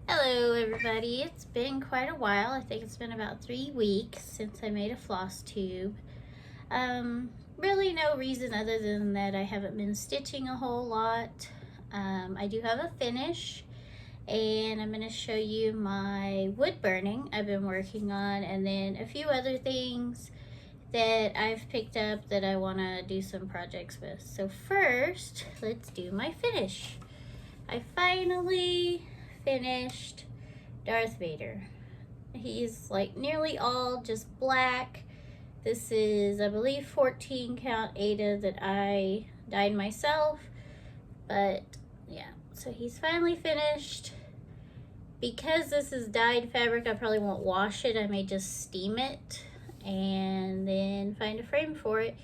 Hello everybody, it's been quite a while. I think it's been about 3 weeks since I made a floss tube. Really no reason other than that I haven't been stitching a whole lot. I do have a finish and I'm going to show you my wood burning I've been working on, and then a few other things that I've picked up that I want to do some projects with. So first, let's do my finish. I finally finished Darth Vader. He's like nearly all just black. This is, I believe, 14 count Ada that I dyed myself. But yeah, so he's finally finished. Because this is dyed fabric, I probably won't wash it. I may just steam it and then find a frame for it.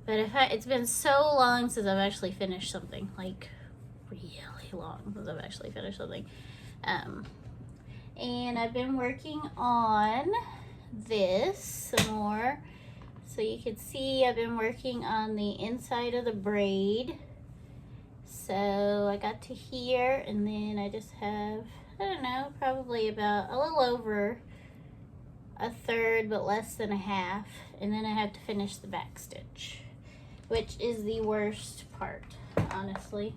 But it's been so long since I've actually finished something, like really long since I've actually finished something. And I've been working on this some more. So you can see I've been working on the inside of the braid. So I got to here, and then I just have, I don't know, probably about a little over a third, but less than a half. And then I have to finish the back stitch, which is the worst part, honestly.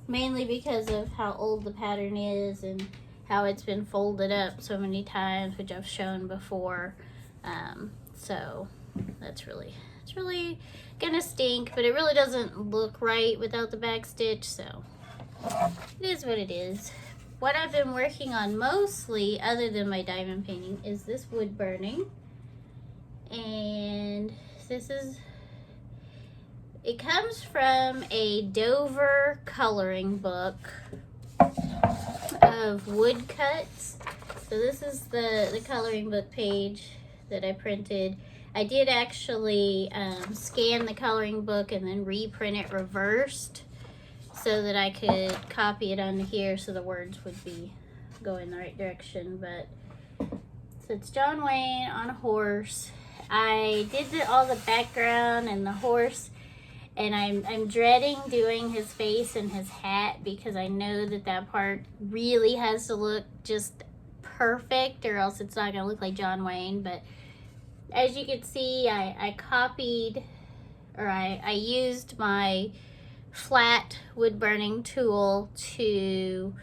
Mainly because of how old the pattern is and how it's been folded up so many times, which I've shown before. So it's really gonna stink, but it really doesn't look right without the back stitch, so it is what it is. What I've been working on mostly, other than my diamond painting, is this wood burning. And it comes from a Dover coloring book of woodcuts. So this is the coloring book page that I printed. I did actually scan the coloring book and then reprint it reversed so that I could copy it onto here so the words would be going the right direction. But so it's John Wayne on a horse. I did all the background and the horse, and I'm dreading doing his face and his hat because I know that part really has to look just perfect, or else it's not going to look like John Wayne. But as you can see, I copied, or I used my flat wood burning tool to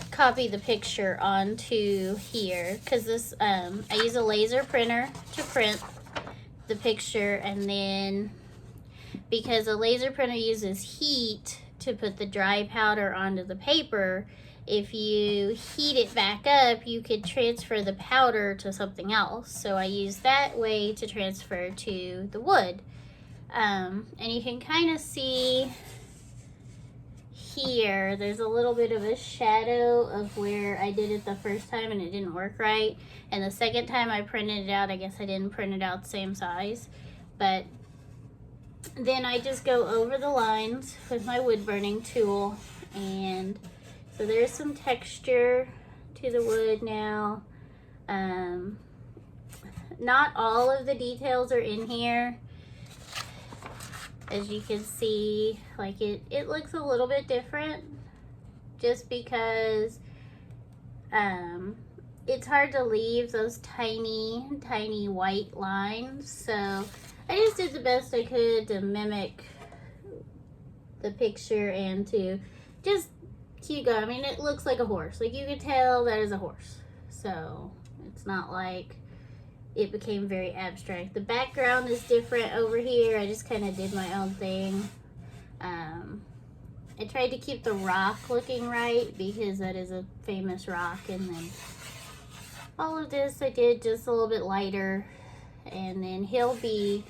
copy the picture onto here, because this I use a laser printer to print the picture, and then because a laser printer uses heat to put the dry powder onto the paper, if you heat it back up, you could transfer the powder to something else. So I use that way to transfer to the wood. And you can kind of see here, there's a little bit of a shadow of where I did it the first time and it didn't work right. And the second time I printed it out, I guess I didn't print it out the same size. But then I just go over the lines with my wood burning tool, and so there's some texture to the wood now. Not all of the details are in here. As you can see, like it looks a little bit different just because it's hard to leave those tiny white lines. So I just did the best I could to mimic the picture and to just keep going. I mean, it looks like a horse. Like, you could tell that is a horse. So it's not like it became very abstract. The background is different over here. I just kind of did my own thing. I tried to keep the rock looking right because that is a famous rock. And then all of this I did just a little bit lighter. And then he'll be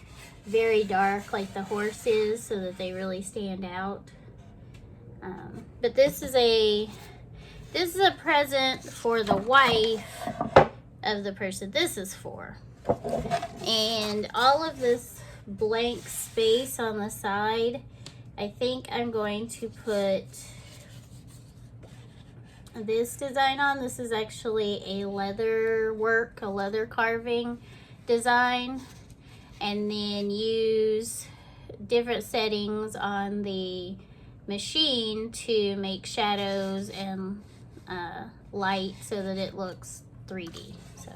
very dark like the horse is, so that they really stand out. But this is a present for the wife of the person this is for. And all of this blank space on the side, I think I'm going to put this design on. This is actually a leather carving design, and then use different settings on the machine to make shadows and light so that it looks 3D. So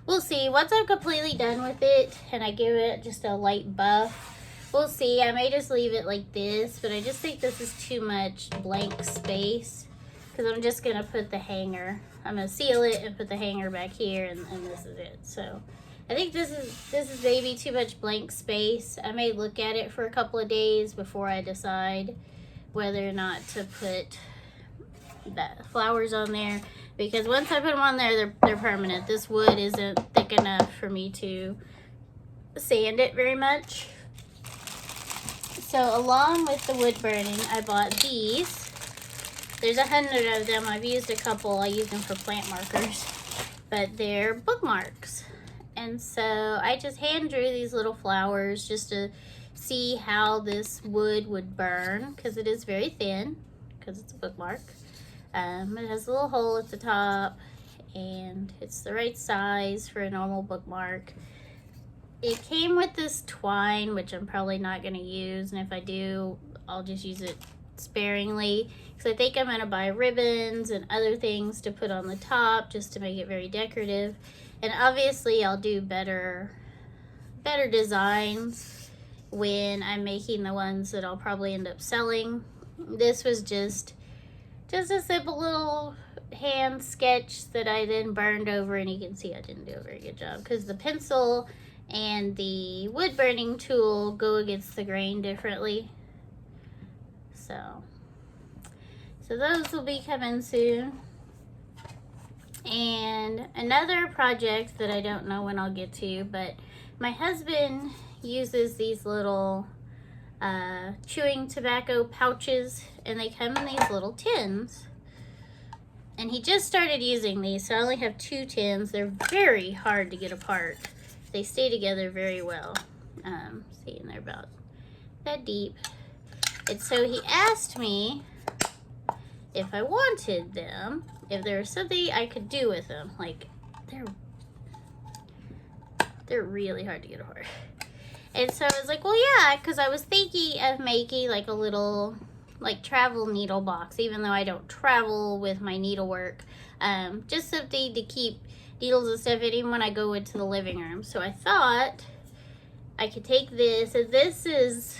we'll see. Once I'm completely done with it and I give it just a light buff, we'll see. I may just leave it like this, but I just think this is too much blank space because I'm just gonna put the hanger. I'm gonna seal it and put the hanger back here, and this is it. So I think this is maybe too much blank space. I may look at it for a couple of days before I decide whether or not to put the flowers on there, because once I put them on there, they're permanent. This wood isn't thick enough for me to sand it very much. So along with the wood burning, I bought these. There's 100 of them. I've used a couple. I use them for plant markers, but they're bookmarks. And so I just hand drew these little flowers just to see how this wood would burn, because it is very thin, because it's a bookmark. It has a little hole at the top, and it's the right size for a normal bookmark. It came with this twine, which I'm probably not going to use, and if I do, I'll just use it sparingly, because I think I'm going to buy ribbons and other things to put on the top just to make it very decorative. And obviously I'll do better designs when I'm making the ones that I'll probably end up selling. This was just a simple little hand sketch that I then burned over, and you can see I didn't do a very good job because the pencil and the wood burning tool go against the grain differently. So those will be coming soon. And another project that I don't know when I'll get to, but my husband uses these little chewing tobacco pouches, and they come in these little tins. And he just started using these, so I only have 2 tins. They're very hard to get apart. They stay together very well. See, and they're about that deep. And so he asked me if I wanted them, if there was something I could do with them. Like, they're really hard to get apart. And so I was like, well, yeah, because I was thinking of making like a little like travel needle box, even though I don't travel with my needlework. Just something to keep needles and stuff in, even when I go into the living room. So I thought I could take this, and this is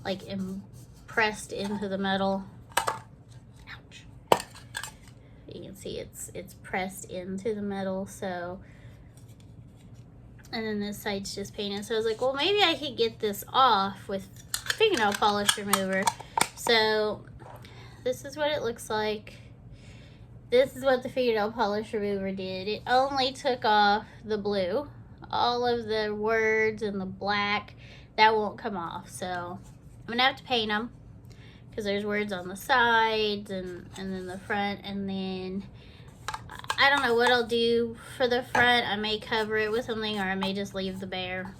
like impressed into the metal. Ouch. You can see it's pressed into the metal, so. And then this side's just painted. So I was like, well, maybe I could get this off with fingernail polish remover. So this is what it looks like. This is what the fingernail polish remover did. It only took off the blue. All of the words and the black, that won't come off. So I'm gonna have to paint them, because there's words on the sides and then the front, and then I don't know what I'll do for the front. I may cover it with something, or I may just leave the bare.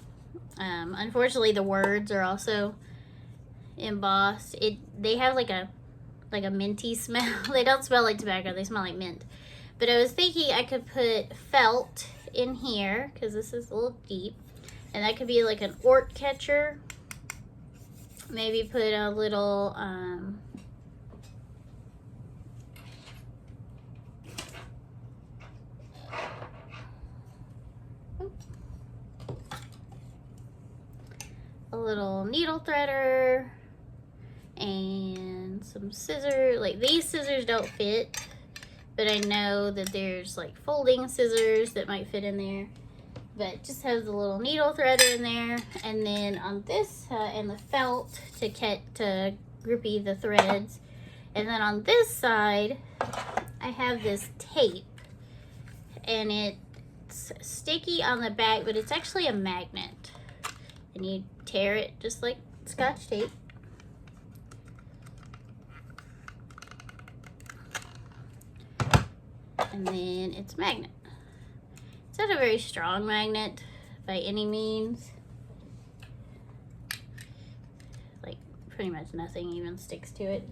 Unfortunately, the words are also embossed. They have like a minty smell. They don't smell like tobacco, they smell like mint. But I was thinking I could put felt in here, because this is a little deep, and that could be like an ort catcher. Maybe put a little needle threader and some scissors. Like, these scissors don't fit, but I know that there's like folding scissors that might fit in there. But just has a little needle threader in there, and then on this and the felt to groupie the threads. And then on this side I have this tape, and it's sticky on the back, but it's actually a magnet, and you tear it just like Scotch tape. And then it's magnet. It's not a very strong magnet by any means. Like, pretty much nothing even sticks to it.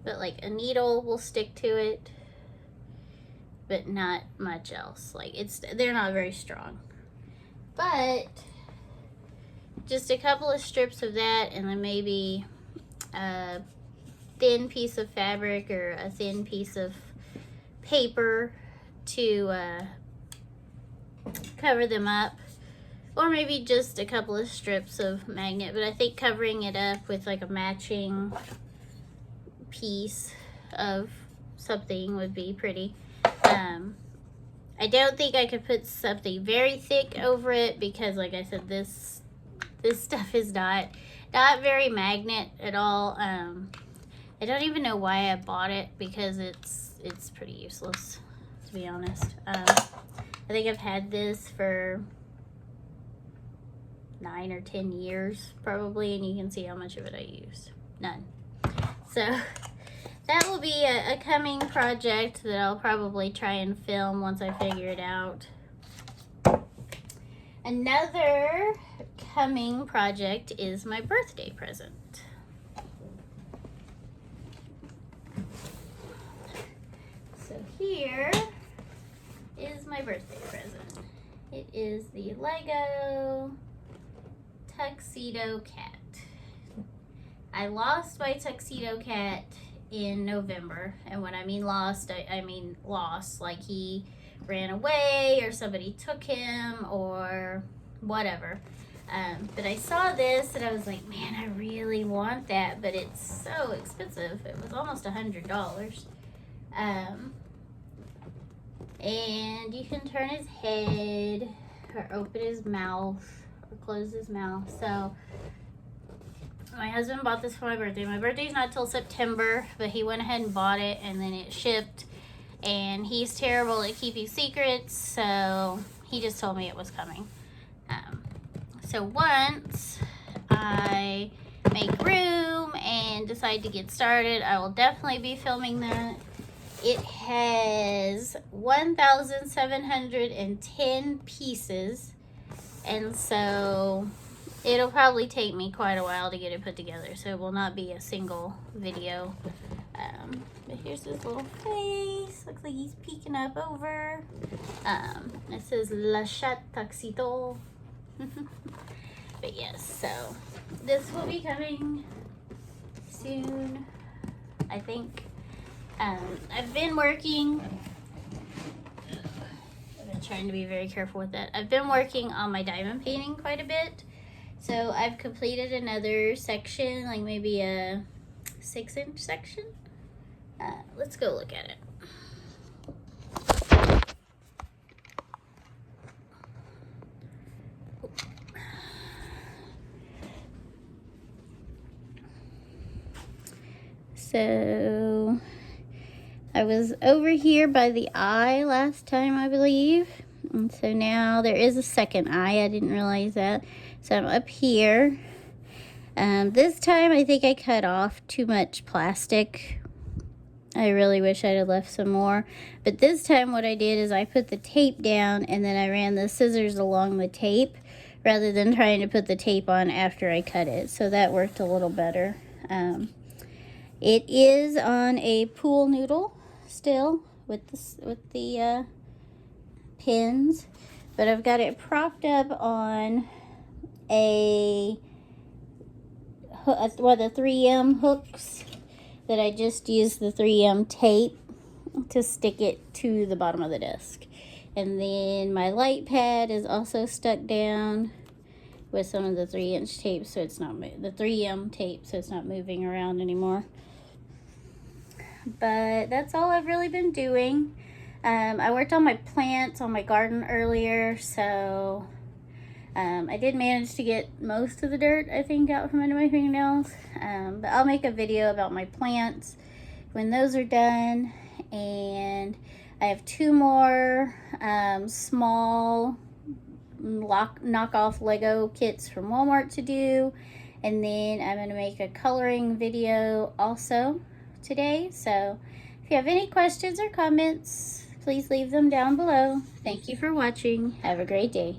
But like a needle will stick to it, but not much else. Like, they're not very strong. But cut just a couple of strips of that, and then maybe a thin piece of fabric or a thin piece of paper to cover them up, or maybe just a couple of strips of magnet. But I think covering it up with like a matching piece of something would be pretty. I don't think I could put something very thick over it because, like I said, this stuff is not very magnet at all. I don't even know why I bought it because it's pretty useless, to be honest. I think I've had this for 9 or 10 years probably, and you can see how much of it I used. None. So that will be a coming project that I'll probably try and film once I figure it out. Another coming project is my birthday present. So here is my birthday present. It is the Lego Tuxedo Cat. I lost my Tuxedo Cat in November, and when I mean lost, I mean lost, like he ran away or somebody took him or whatever. But I saw this and I was like, man, I really want that, but it's so expensive. It was almost $100. And you can turn his head or open his mouth or close his mouth. So my husband bought this for my birthday. My birthday's not till September, but he went ahead and bought it, and then it shipped. And he's terrible at keeping secrets, so he just told me it was coming. So once I make room and decide to get started, I will definitely be filming that. It has 1,710 pieces, and so it'll probably take me quite a while to get it put together, so it will not be a single video. But here's his little face. Looks like he's peeking up over. It says La Chat Tuxedo. But yes, so this will be coming soon, I think. I've been working. I've been trying to be very careful with that. I've been working on my diamond painting quite a bit. So I've completed another section, like maybe a 6-inch section. Let's go look at it. So I was over here by the eye last time, I believe. And so now there is a second eye. I didn't realize that. So I'm up here. This time I think I cut off too much plastic. I really wish I'd have left some more. But this time what I did is I put the tape down and then I ran the scissors along the tape rather than trying to put the tape on after I cut it. So that worked a little better. It is on a pool noodle still with the pins, but I've got it propped up on the 3M hooks that I just used the 3M tape to stick it to the bottom of the desk. And then my light pad is also stuck down with some of the 3-inch tape, so it's not the 3M tape, so it's not moving around anymore. But that's all I've really been doing. I worked on my plants on my garden earlier, so I did manage to get most of the dirt, I think, out from under my fingernails. But I'll make a video about my plants when those are done. And I have 2 more small knockoff Lego kits from Walmart to do. And then I'm going to make a coloring video also today. So if you have any questions or comments, please leave them down below. Thank you for watching. Have a great day.